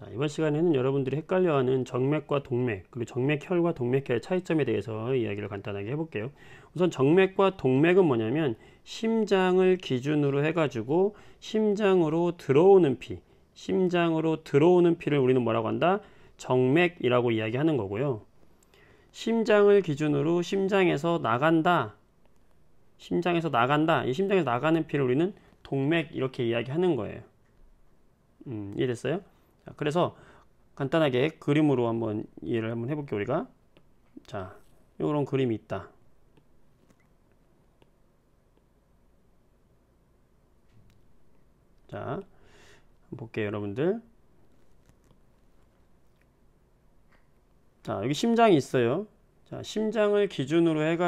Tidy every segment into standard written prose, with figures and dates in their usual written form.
자, 이번 시간에는 여러분들이 헷갈려하는 정맥과 동맥, 그리고 정맥혈과 동맥혈의 차이점에 대해서 이야기를 간단하게 해볼게요. 우선 정맥과 동맥은 뭐냐면 심장을 기준으로 해가지고 심장으로 들어오는 피를 우리는 뭐라고 한다? 정맥이라고 이야기하는 거고요. 심장을 기준으로 심장에서 나간다. 이 심장에서 나가는 피를 우리는 동맥 이렇게 이야기하는 거예요. 이해됐어요? 자, 그래서 간단하게 그림으로 한번 이해를 한번 해볼게요. 우리가 자, 이런 그림이 있다. 자, 한번 볼게요, 여러분들. 자, 여기 심장이 있어요. 자, 심장을 기준으로 해서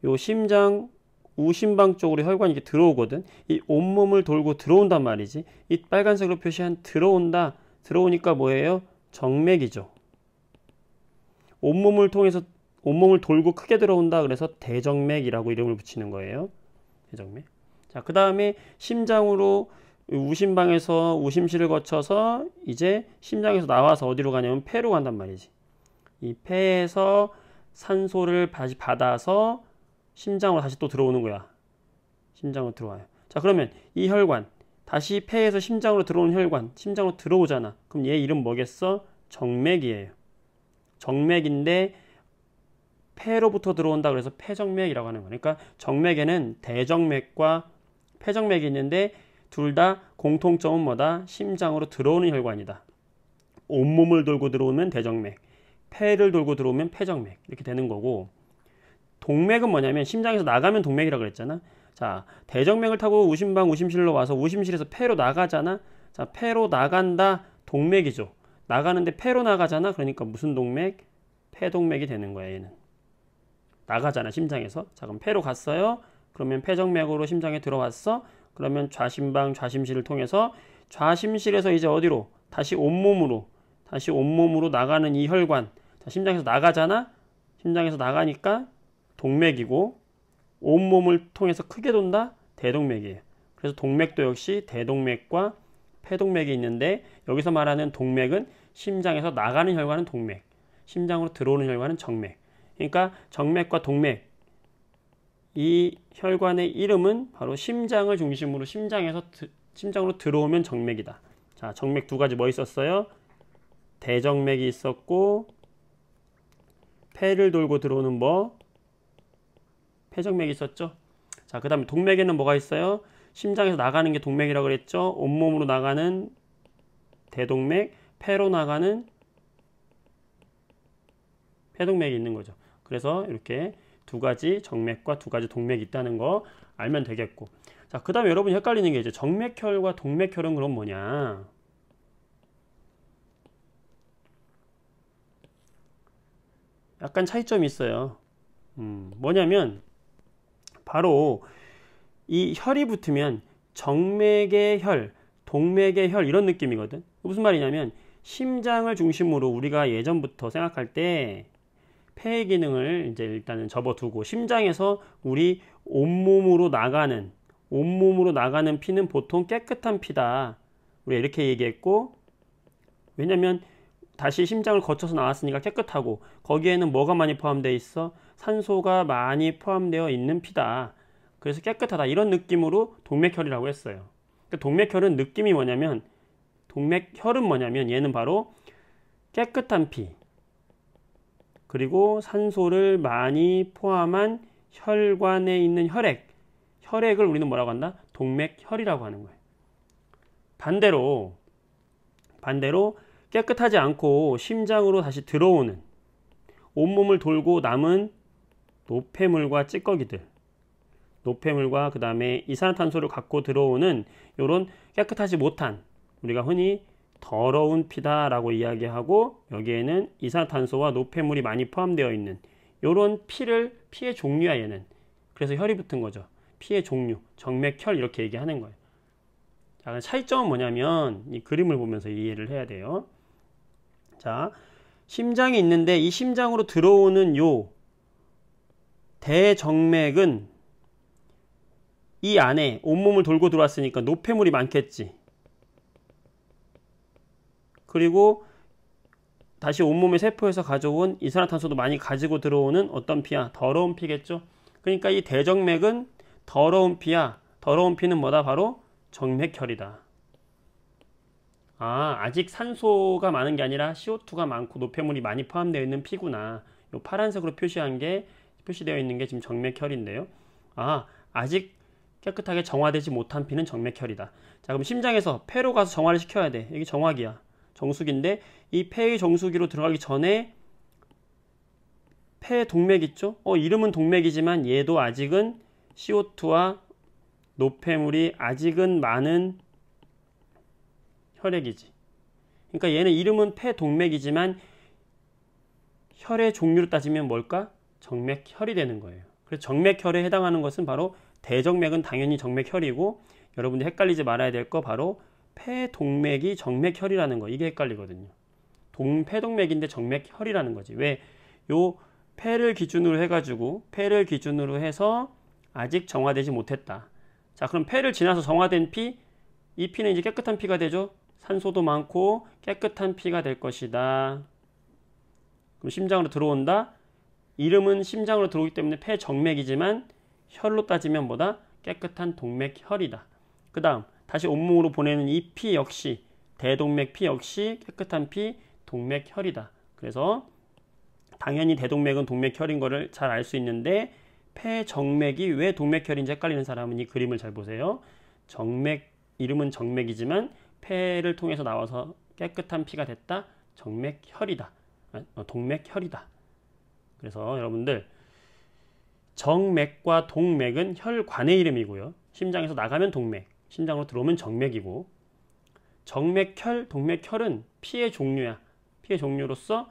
요 심장 우심방 쪽으로 혈관이 이렇게 들어오거든. 이 온몸을 돌고 들어온단 말이지. 이 빨간색으로 표시한 들어온다. 들어오니까 뭐예요? 정맥이죠. 온몸을 돌고 크게 들어온다. 그래서 대정맥이라고 이름을 붙이는 거예요. 대정맥. 자, 그 다음에 심장으로 우심방에서 우심실을 거쳐서 이제 심장에서 나와서 어디로 가냐면 폐로 간단 말이지. 이 폐에서 산소를 다시 받아서 심장으로 다시 또 들어오는 거야. 심장으로 들어와요. 자, 그러면 이 혈관, 다시 폐에서 심장으로 들어오는 혈관, 심장으로 들어오잖아. 그럼 얘 이름 뭐겠어? 정맥이에요. 정맥인데 폐로부터 들어온다 그래서 폐정맥이라고 하는 거예요. 그러니까 정맥에는 대정맥과 폐정맥이 있는데 둘 다 공통점은 뭐다? 심장으로 들어오는 혈관이다. 온몸을 돌고 들어오면 대정맥, 폐를 돌고 들어오면 폐정맥 이렇게 되는 거고, 동맥은 뭐냐면 심장에서 나가면 동맥이라고 그랬잖아. 자, 대정맥을 타고 우심실로 와서 우심실에서 폐로 나가잖아. 자, 폐로 나간다. 동맥이죠. 나가는데 폐로 나가잖아. 그러니까 무슨 동맥? 폐동맥이 되는 거야, 얘는. 나가잖아, 심장에서. 자, 그럼 폐로 갔어요. 그러면 폐정맥으로 심장에 들어왔어. 그러면 좌심실을 통해서 좌심실에서 이제 어디로? 다시 온몸으로 나가는 이 혈관. 자, 심장에서 나가잖아. 심장에서 나가니까 동맥이고, 온몸을 통해서 크게 돈다? 대동맥이에요. 그래서 동맥도 역시 대동맥과 폐동맥이 있는데, 여기서 말하는 동맥은 심장에서 나가는 혈관은 동맥, 심장으로 들어오는 혈관은 정맥. 그러니까 정맥과 동맥, 이 혈관의 이름은 바로 심장을 중심으로 심장으로 들어오면 정맥이다. 자, 정맥 두 가지 뭐 있었어요? 대정맥이 있었고, 폐를 돌고 들어오는 뭐? 폐정맥이 있었죠. 자, 그 다음에 동맥에는 뭐가 있어요? 심장에서 나가는 게 동맥이라고 그랬죠. 온몸으로 나가는 대동맥, 폐로 나가는 폐동맥이 있는 거죠. 그래서 이렇게 두 가지 정맥과 두 가지 동맥이 있다는 거 알면 되겠고. 자, 그 다음에 여러분이 헷갈리는 게 이제 정맥혈과 동맥혈은 그럼 뭐냐? 약간 차이점이 있어요. 뭐냐면 바로 이 혈이 붙으면 정맥의 혈, 동맥의 혈 이런 느낌이거든. 무슨 말이냐면 심장을 중심으로 우리가 예전부터 생각할 때 폐의 기능을 이제 일단은 접어두고 심장에서 우리 온몸으로 나가는 피는 보통 깨끗한 피다. 우리가 이렇게 얘기했고, 왜냐면 다시 심장을 거쳐서 나왔으니까 깨끗하고, 거기에는 뭐가 많이 포함되어 있어? 산소가 많이 포함되어 있는 피다. 그래서 깨끗하다. 이런 느낌으로 동맥혈이라고 했어요. 그러니까 동맥혈은 느낌이 뭐냐면, 얘는 바로 깨끗한 피, 그리고 산소를 많이 포함한 혈관에 있는 혈액을 우리는 뭐라고 한다? 동맥혈이라고 하는 거예요. 반대로 깨끗하지 않고 심장으로 다시 들어오는, 온몸을 돌고 남은 노폐물과 찌꺼기들, 노폐물과 그 다음에 이산화탄소를 갖고 들어오는 요런 깨끗하지 못한, 우리가 흔히 더러운 피다라고 이야기하고, 여기에는 이산화탄소와 노폐물이 많이 포함되어 있는 요런 피의 종류야, 얘는. 그래서 혈이 붙은 거죠. 피의 종류, 정맥혈 이렇게 얘기하는 거예요. 자, 차이점은 뭐냐면 이 그림을 보면서 이해를 해야 돼요. 자, 심장이 있는데 이 심장으로 들어오는 요 대정맥은 이 안에 온몸을 돌고 들어왔으니까 노폐물이 많겠지. 그리고 다시 온몸의 세포에서 가져온 이산화탄소도 많이 가지고 들어오는 어떤 피야? 더러운 피겠죠. 그러니까 이 대정맥은 더러운 피야. 더러운 피는 뭐다? 바로 정맥혈이다. 아, 아직 산소가 많은 게 아니라 CO2가 많고 노폐물이 많이 포함되어 있는 피구나. 요 파란색으로 표시되어 있는 게 지금 정맥혈인데요. 아, 아직 깨끗하게 정화되지 못한 피는 정맥혈이다. 자, 그럼 심장에서 폐로 가서 정화를 시켜야 돼. 여기 정화기야. 정수기인데 이 폐의 정수기로 들어가기 전에 폐 동맥 있죠? 이름은 동맥이지만 얘도 아직은 CO2와 노폐물이 아직은 많은 혈액이지. 그러니까 얘는 이름은 폐 동맥이지만 혈의 종류로 따지면 뭘까? 정맥혈이 되는 거예요. 그래서 정맥혈에 해당하는 것은 바로 대정맥은 당연히 정맥혈이고, 여러분들 헷갈리지 말아야 될 거 바로 폐동맥이 정맥혈이라는 거. 이게 헷갈리거든요. 폐동맥인데 정맥혈이라는 거지. 왜? 요 폐를 기준으로 해서 아직 정화되지 못했다. 자, 그럼 폐를 지나서 정화된 피, 이 피는 이제 깨끗한 피가 되죠. 산소도 많고 깨끗한 피가 될 것이다. 그럼 심장으로 들어온다. 이름은 심장으로 들어오기 때문에 폐정맥이지만 혈로 따지면 뭐다? 깨끗한 동맥혈이다. 그 다음 다시 온몸으로 보내는 이 피 역시, 대동맥 피 역시 깨끗한 피, 동맥혈이다. 그래서 당연히 대동맥은 동맥혈인 거를 잘 알 수 있는데, 폐정맥이 왜 동맥혈인지 헷갈리는 사람은 이 그림을 잘 보세요. 정맥, 이름은 정맥이지만 폐를 통해서 나와서 깨끗한 피가 됐다. 정맥혈이다. 동맥혈이다. 그래서 여러분들 정맥과 동맥은 혈관의 이름이고요. 심장에서 나가면 동맥, 심장으로 들어오면 정맥이고, 정맥혈, 동맥혈은 피의 종류야. 피의 종류로서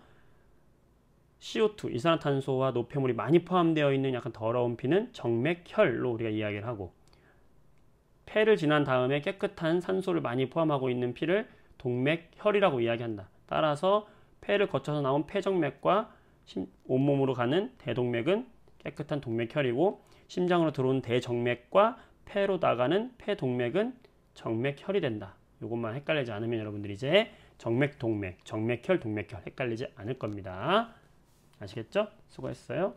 CO2, 이산화탄소와 노폐물이 많이 포함되어 있는 약간 더러운 피는 정맥혈로 우리가 이야기를 하고, 폐를 지난 다음에 깨끗한 산소를 많이 포함하고 있는 피를 동맥혈이라고 이야기한다. 따라서 폐를 거쳐서 나온 폐정맥과 온몸으로 가는 대동맥은 깨끗한 동맥혈이고, 심장으로 들어온 대정맥과 폐로 나가는 폐동맥은 정맥혈이 된다. 이것만 헷갈리지 않으면 여러분들이 이제 정맥, 동맥, 정맥혈, 동맥혈 헷갈리지 않을 겁니다. 아시겠죠? 수고했어요.